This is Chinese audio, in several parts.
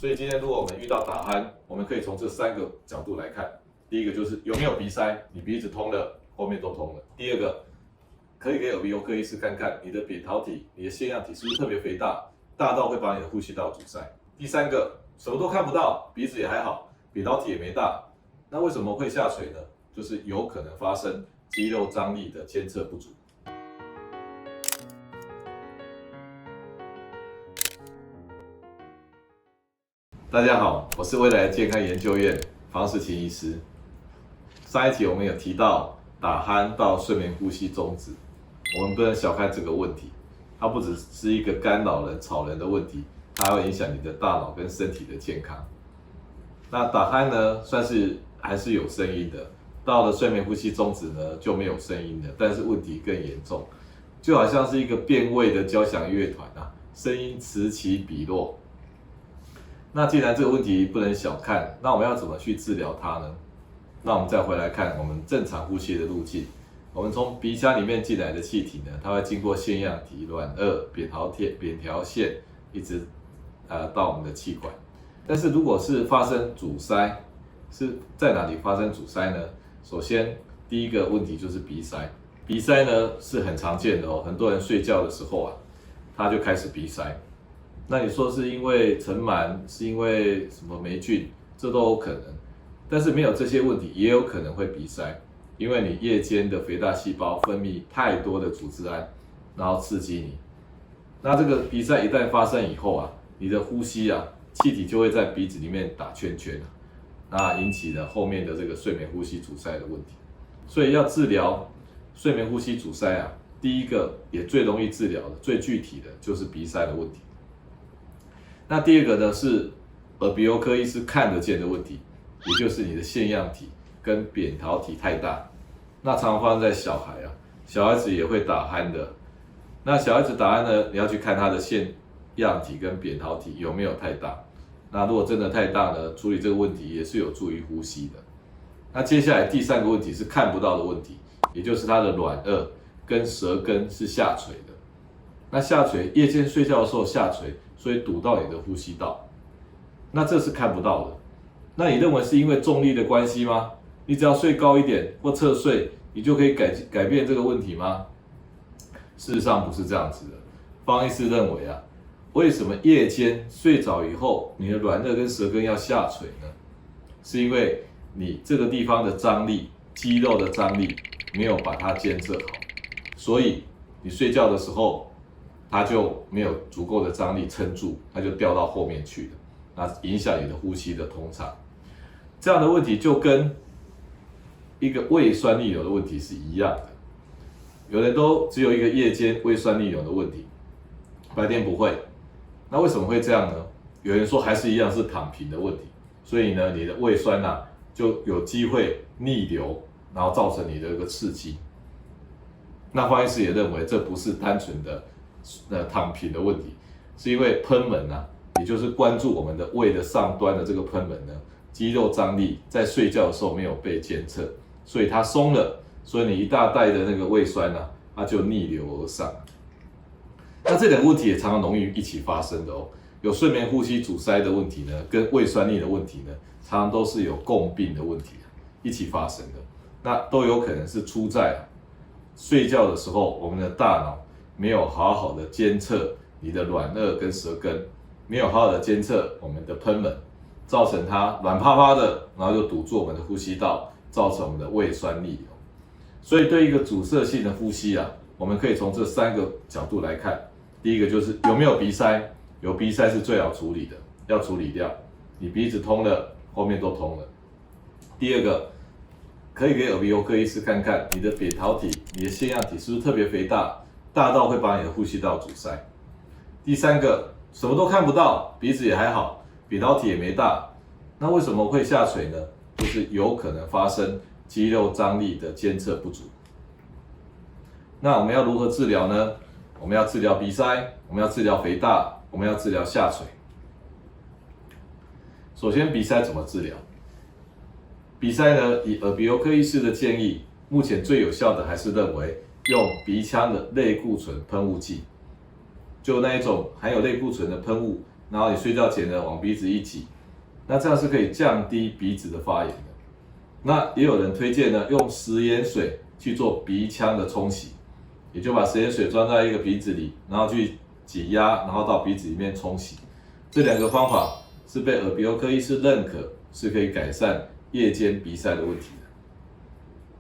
所以今天如果我们遇到打鼾，我们可以从这3个角度来看。第一个就是有没有鼻塞，你鼻子通了，后面都通了。第二个，可以给耳鼻喉科医师看看你的扁桃体、你的腺样体是不是特别肥大，大到会把你的呼吸道阻塞。第三个，什么都看不到，鼻子也还好，扁桃体也没大，那为什么会下垂呢？就是有可能发生肌肉张力的监测不足。大家好，我是未来健康研究院方世清医师。上一集我们有提到打鼾到睡眠呼吸中止，我们不能小看这个问题，它不只是一个干扰人、吵人的问题，它还会影响你的大脑跟身体的健康。那打鼾呢，算是还是有声音的，到了睡眠呼吸中止呢就没有声音了，但是问题更严重，就好像是一个变味的交响乐团啊，声音此起彼落。那既然这个问题不能小看，那我们要怎么去治疗它呢？那我们再回来看我们正常呼吸的路径。我们从鼻腔里面进来的气体呢，它会经过腺样体、软腭、扁桃腺，一直到我们的气管。但是如果是发生阻塞，是在哪里发生阻塞呢？首先第一个问题就是鼻塞。鼻塞呢是很常见的哦，很多人睡觉的时候啊，他就开始鼻塞。那你说是因为尘螨，是因为什么霉菌，这都有可能。但是没有这些问题，也有可能会鼻塞，因为你夜间的肥大细胞分泌太多的组织胺，然后刺激你。那这个鼻塞一旦发生以后啊，你的呼吸啊，气体就会在鼻子里面打圈圈，那引起了后面的这个睡眠呼吸阻塞的问题。所以要治疗睡眠呼吸阻塞啊，第一个也最容易治疗的、最具体的就是鼻塞的问题。那第二个呢是耳鼻喉科医师看得见的问题，也就是你的腺样体跟扁桃体太大。那常常发生在小孩啊，小孩子也会打鼾的。那小孩子打鼾呢，你要去看他的腺样体跟扁桃体有没有太大。那如果真的太大呢，处理这个问题也是有助于呼吸的。那接下来第3个问题是看不到的问题，也就是他的软腭跟舌根是下垂的。那下垂，夜间睡觉的时候下垂，所以堵到你的呼吸道，那这是看不到的。那你认为是因为重力的关系吗？你只要睡高一点或侧睡，你就可以改变这个问题吗？事实上不是这样子的。方医师认为啊，为什么夜间睡着以后，你的软腭跟舌根要下垂呢？是因为你这个地方的张力，肌肉的张力没有把它监测好，所以你睡觉的时候，它就没有足够的张力撑住，它就掉到后面去了，那影响你的呼吸的通畅。这样的问题就跟一个胃酸逆流的问题是一样的。有人都只有一个夜间胃酸逆流的问题，白天不会。那为什么会这样呢？有人说还是一样是躺平的问题，所以呢，你的胃酸就有机会逆流，然后造成你的一个刺激。那方医师也认为这不是单纯的躺平的问题，是因为贲门也就是关注我们的胃的上端的这个贲门呢，肌肉张力在睡觉的时候没有被监测，所以它松了，所以你一大袋的那个胃酸它就逆流而上。那这两个问题也常常容易一起发生的哦。有睡眠呼吸阻塞的问题呢，跟胃酸逆的问题呢，常常都是有共病的问题一起发生的。那都有可能是出在睡觉的时候，我们的大脑没有好好的监测你的软腭跟舌根，没有好好的监测我们的贲门，造成它软趴趴的，然后就堵住我们的呼吸道，造成我们的胃酸逆流。所以对一个阻塞性的呼吸我们可以从这3个角度来看。第一个就是有没有鼻塞，有鼻塞是最好处理的，要处理掉，你鼻子通了，后面都通了。第二个，可以给耳鼻喉科医师看看你的扁桃体、你的腺样体是不是特别肥大，大到会把你的呼吸道阻塞。第3个，什么都看不到，鼻子也还好，扁桃体也没大，那为什么会下垂呢？就是有可能发生肌肉张力的监测不足。那我们要如何治疗呢？我们要治疗鼻塞，我们要治疗肥大，我们要治疗下垂。首先，鼻塞怎么治疗？鼻塞呢，以耳鼻喉科医师的建议，目前最有效的还是认为用鼻腔的类固醇喷雾剂，就那一种含有类固醇的喷雾，然后你睡觉前呢往鼻子一挤，那这样是可以降低鼻子的发炎的。那也有人推荐呢，用食盐水去做鼻腔的冲洗，也就把食盐水装在一个鼻子里，然后去挤压，然后到鼻子里面冲洗。这2个方法是被耳鼻喉科医师认可，是可以改善夜间鼻塞的问题的。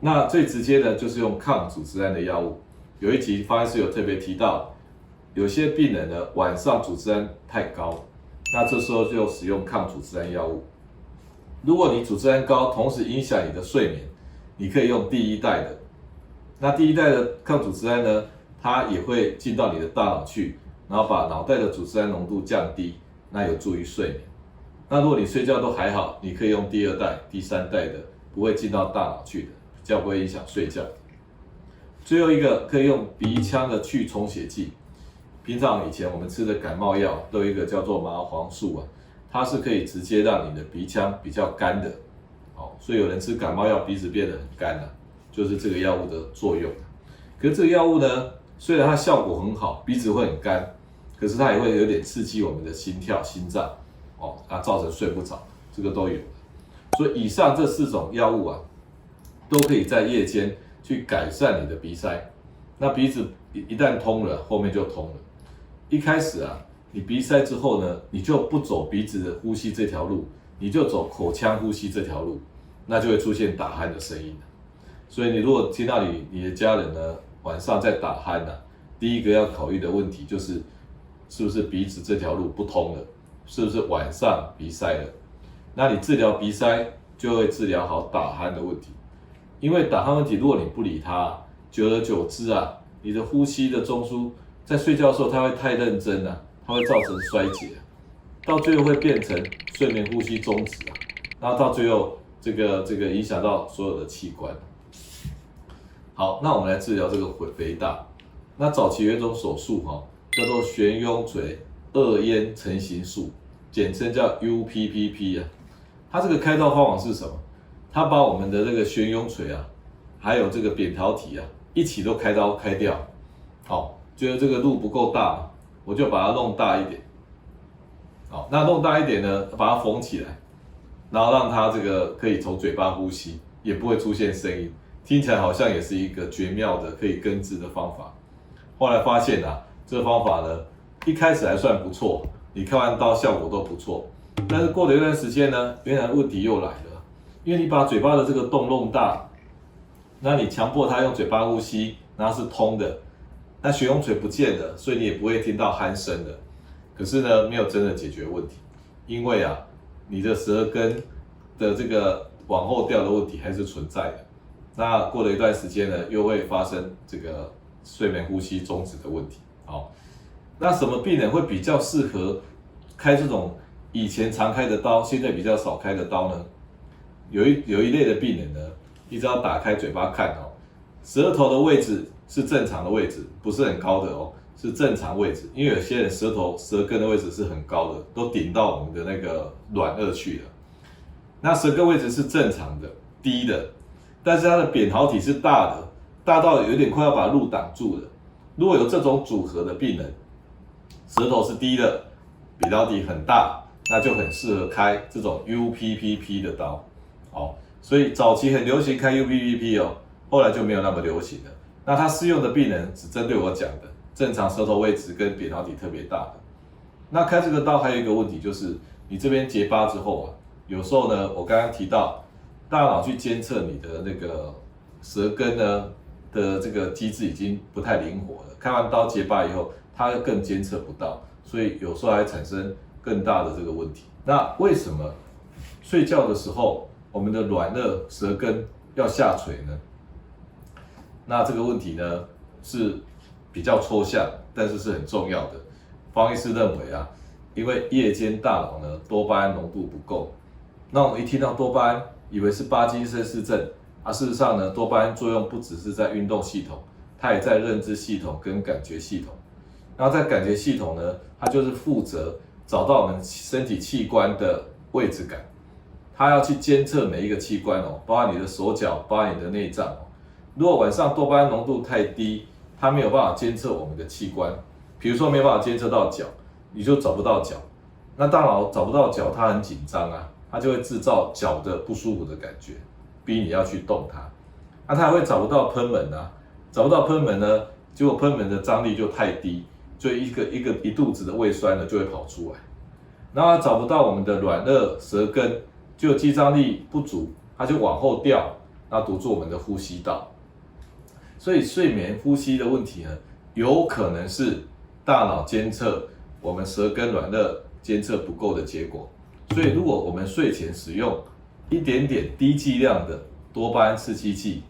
那最直接的就是用抗组织胺的药物。有一集方医师有特别提到，有些病人呢晚上组织胺太高，那这时候就使用抗组织胺药物。如果你组织胺高，同时影响你的睡眠，你可以用第1代的。那第1代的抗组织胺呢，它也会进到你的大脑去，然后把脑袋的组织胺浓度降低，那有助于睡眠。那如果你睡觉都还好，你可以用第2代、第3代的，不会进到大脑去的，比较不会影响睡觉。最后一个可以用鼻腔的去充血剂。平常以前我们吃的感冒药都有一个叫做麻黄素啊，它是可以直接让你的鼻腔比较干的。所以有人吃感冒药鼻子变得很干啊，就是这个药物的作用。可是这个药物呢，虽然它效果很好，鼻子会很干，可是它也会有点刺激我们的心跳、心脏，造成睡不着，这个都有。所以以上这4种药物啊，都可以在夜间去改善你的鼻塞。那鼻子一旦通了，后面就通了。一开始啊，你鼻塞之后呢，你就不走鼻子的呼吸这条路，你就走口腔呼吸这条路，那就会出现打鼾的声音了。所以你如果听到你的家人呢晚上在打鼾呢，第一个要考虑的问题就是，是不是鼻子这条路不通了，是不是晚上鼻塞了？那你治疗鼻塞就会治疗好打鼾的问题。因为打鼾问题，如果你不理它，久而久之啊，你的呼吸的中枢在睡觉的时候，它会太认真啊，它会造成衰竭，到最后会变成睡眠呼吸中止啊，然后到最后这个影响到所有的器官。好，那我们来治疗这个肥大。那早期有一种手术叫做悬雍垂二烟成形术，简称叫 UPPP 啊。它这个开刀方法是什么？它把我们的这个悬雍垂啊，还有这个扁桃体啊，一起都开刀开掉。好，觉得这个路不够大，我就把它弄大一点。好，那弄大一点呢，把它缝起来，然后让它这个可以从嘴巴呼吸，也不会出现声音。听起来好像也是一个绝妙的可以根治的方法。后来发现啊，这个方法呢，一开始还算不错，你开完刀效果都不错。但是过了一段时间呢，原来问题又来了，因为你把嘴巴的这个洞弄大，那你强迫它用嘴巴呼吸，然后是通的，那悬雍垂不见了，所以你也不会听到鼾声的。可是呢，没有真的解决问题，因为啊，你的舌根的这个往后掉的问题还是存在的。那过了一段时间呢，又会发生这个睡眠呼吸中止的问题。好，那什么病人会比较适合开这种以前常开的刀，现在比较少开的刀呢？有一类的病人呢，你只要打开嘴巴看舌头的位置是正常的位置，不是很高的是正常位置。因为有些人舌根的位置是很高的，都顶到我们的那个软腭去了。那舌根位置是正常的，低的。但是它的扁桃体是大的，大到有点快要把路挡住了。如果有这种组合的病人，舌头是低的，扁桃体很大，那就很适合开这种 UPPP 的刀。所以早期很流行开 UPPP 后来就没有那么流行了。那它适用的病人只针对我讲的正常舌头位置跟扁桃体特别大的。那开这个刀还有一个问题就是，你这边结疤之后啊，有时候呢，我刚刚提到，大脑去监测你的那个舌根呢的这个机制已经不太灵活了。开完刀结疤以后，它更监测不到，所以有时候还产生更大的这个问题。那为什么睡觉的时候我们的软腭舌根要下垂呢？那这个问题呢是比较抽象，但是是很重要的。方医师认为啊，因为夜间大脑呢多巴胺浓度不够。那我们一听到多巴胺，以为是帕金森氏症事实上呢，多巴胺作用不只是在运动系统，它也在认知系统跟感觉系统。然后在感觉系统呢，它就是负责找到我们身体器官的位置感，它要去监测每一个器官包括你的手脚，包括你的内脏如果晚上多巴胺浓度太低，它没有办法监测我们的器官，比如说没有办法监测到脚，你就找不到脚。那大脑找不到脚，它很紧张啊，它就会制造脚的不舒服的感觉，逼你要去动它。那它还会找不到贲门啊，找不到贲门呢，结果贲门的张力就太低，就一肚子的胃酸呢就会跑出来。然后它找不到我们的软腭、舌根，就肌张力不足，它就往后掉，那堵住我们的呼吸道。所以睡眠呼吸的问题呢，有可能是大脑监测我们舌根软腭监测不够的结果。所以如果我们睡前使用一点点低剂量的多巴胺刺激剂，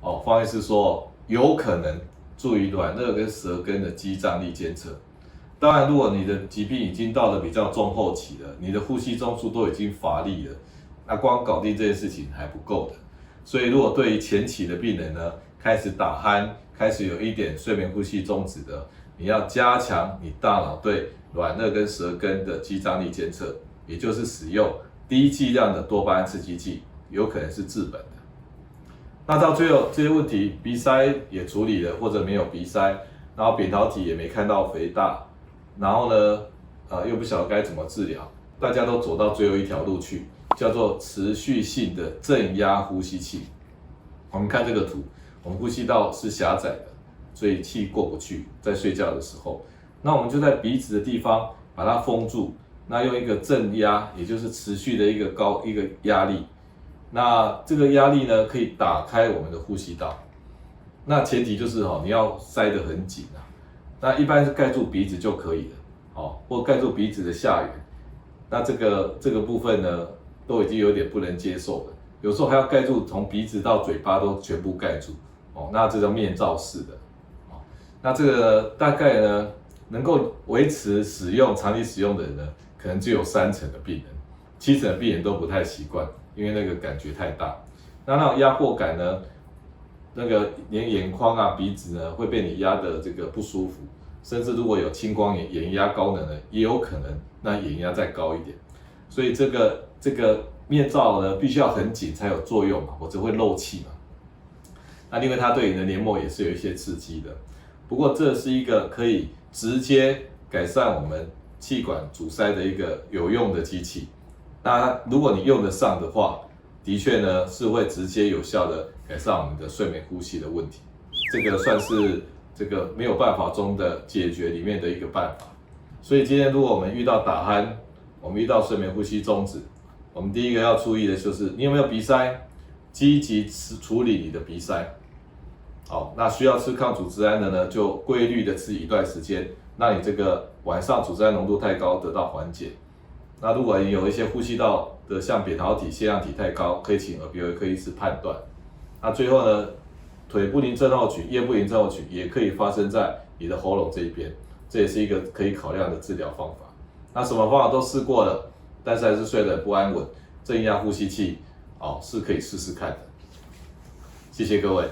方医师说有可能助于软腭跟舌根的肌张力监测。当然，如果你的疾病已经到了比较中后期了，你的呼吸中枢都已经乏力了，那光搞定这件事情还不够的。所以，如果对于前期的病人呢，开始打鼾，开始有一点睡眠呼吸中止的，你要加强你大脑对软腭跟舌根的肌张力监测，也就是使用低剂量的多巴胺刺激剂，有可能是治本的。那到最后这些问题，鼻塞也处理了，或者没有鼻塞，然后扁桃体也没看到肥大。然后呢，又不晓得该怎么治疗，大家都走到最后一条路去，叫做持续性的正压呼吸器。我们看这个图，我们呼吸道是狭窄的，所以气过不去，在睡觉的时候，那我们就在鼻子的地方把它封住，那用一个正压，也就是持续的一个压力，那这个压力呢，可以打开我们的呼吸道。那前提就是你要塞得很紧啊。那一般是盖住鼻子就可以了，或盖住鼻子的下缘。那这个部分呢，都已经有点不能接受了。有时候还要盖住从鼻子到嘴巴都全部盖住，那这叫面罩式的，那这个大概呢，能够维持长期使用的人呢，可能只有30%的病人，70%的病人都不太习惯，因为那个感觉太大。那种压迫感呢？那个连眼眶啊、鼻子呢会被你压的这个不舒服，甚至如果有青光眼、眼压高的呢，也有可能那眼压再高一点。所以这个面罩呢必须要很紧才有作用嘛，否则会漏气嘛。那另外它对你的黏膜也是有一些刺激的。不过这是一个可以直接改善我们气管阻塞的一个有用的机器。那如果你用得上的话，的确呢是会直接有效的改善我们的睡眠呼吸的问题，这个算是这个没有办法中的解决里面的一个办法。所以今天如果我们遇到打鼾，我们遇到睡眠呼吸中止，我们第一个要注意的就是你有没有鼻塞，积极处理你的鼻塞。好，那需要吃抗组织胺的呢，就规律的吃一段时间，让你这个晚上组织胺浓度太高得到缓解。那如果有一些呼吸道的像扁桃体、腺样体太高，可以请耳鼻喉科医师判断。那最后呢，腿不宁症候群、夜不宁症候群也可以发生在你的喉咙这一边，这也是一个可以考量的治疗方法。那什么方法都试过了，但是还是睡得不安稳，正压呼吸器是可以试试看的。谢谢各位。